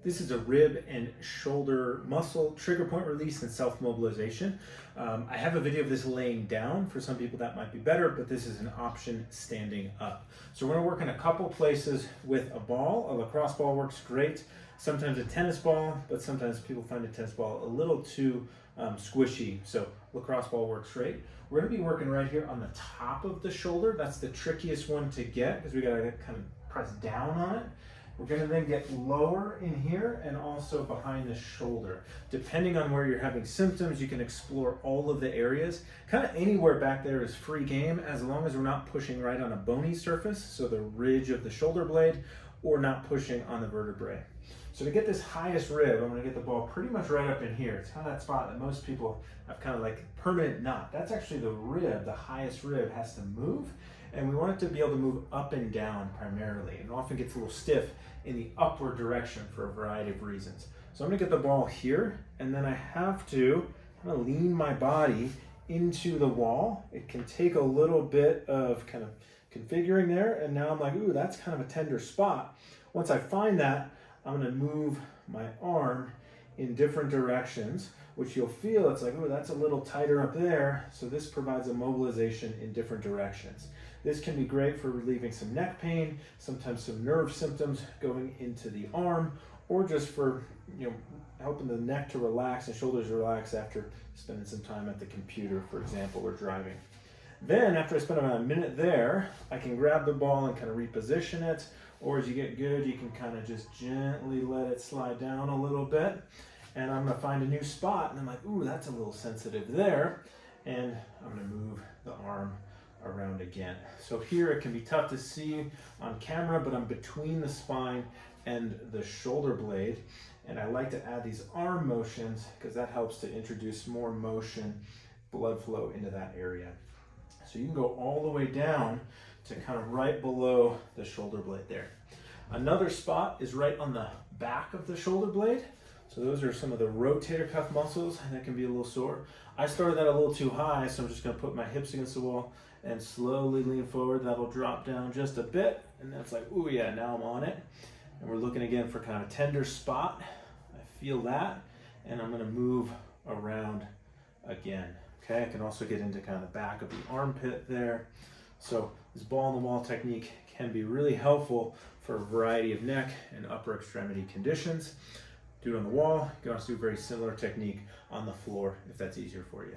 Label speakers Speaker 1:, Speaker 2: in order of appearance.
Speaker 1: This is a rib and shoulder muscle trigger point release and self-mobilization. I have a video of this laying down. For some people that might be better, but this is an option standing up. So we're gonna work in a couple places with a ball. A lacrosse ball works great. Sometimes a tennis ball, but sometimes people find a tennis ball a little too squishy. So lacrosse ball works great. We're gonna be working right here on the top of the shoulder. That's the trickiest one to get because we gotta kind of press down on it. We're gonna then get lower in here and also behind the shoulder. Depending on where you're having symptoms, you can explore all of the areas. Kind of anywhere back there is free game as long as we're not pushing right on a bony surface, so the ridge of the shoulder blade, or not pushing on the vertebrae. So to get this highest rib, I'm gonna get the ball pretty much right up in here. It's kind of that spot that most people have kind of like permanent knot. That's actually the rib, the highest rib has to move, and we want it to be able to move up and down primarily. And it often gets a little stiff in the upward direction for a variety of reasons. So I'm gonna get the ball here, and then I have to kind of lean my body into the wall. It can take a little bit of kind of configuring there, and now I'm like, ooh, that's kind of a tender spot. Once I find that, I'm gonna move my arm in different directions, which you'll feel it's like, oh, that's a little tighter up there. So this provides a mobilization in different directions. This can be great for relieving some neck pain, sometimes some nerve symptoms going into the arm, or just for helping the neck to relax and shoulders to relax after spending some time at the computer, for example, or driving. Then after I spend about a minute there, I can grab the ball and kind of reposition it, or as you get good, you can kind of just gently let it slide down a little bit. And I'm gonna find a new spot, and I'm like, ooh, that's a little sensitive there. And I'm gonna move the arm around again. So here it can be tough to see on camera, but I'm between the spine and the shoulder blade. And I like to add these arm motions because that helps to introduce more motion, blood flow into that area. So you can go all the way down to kind of right below the shoulder blade there. Another spot is right on the back of the shoulder blade. So those are some of the rotator cuff muscles, and that can be a little sore. I started that a little too high, so I'm just gonna put my hips against the wall and slowly lean forward. That'll drop down just a bit, and that's like, ooh yeah, now I'm on it. And we're looking again for kind of a tender spot. I feel that, and I'm gonna move around again. Okay, I can also get into kind of the back of the armpit there. So this ball on the wall technique can be really helpful for a variety of neck and upper extremity conditions. Do it on the wall. You can also do a very similar technique on the floor if that's easier for you.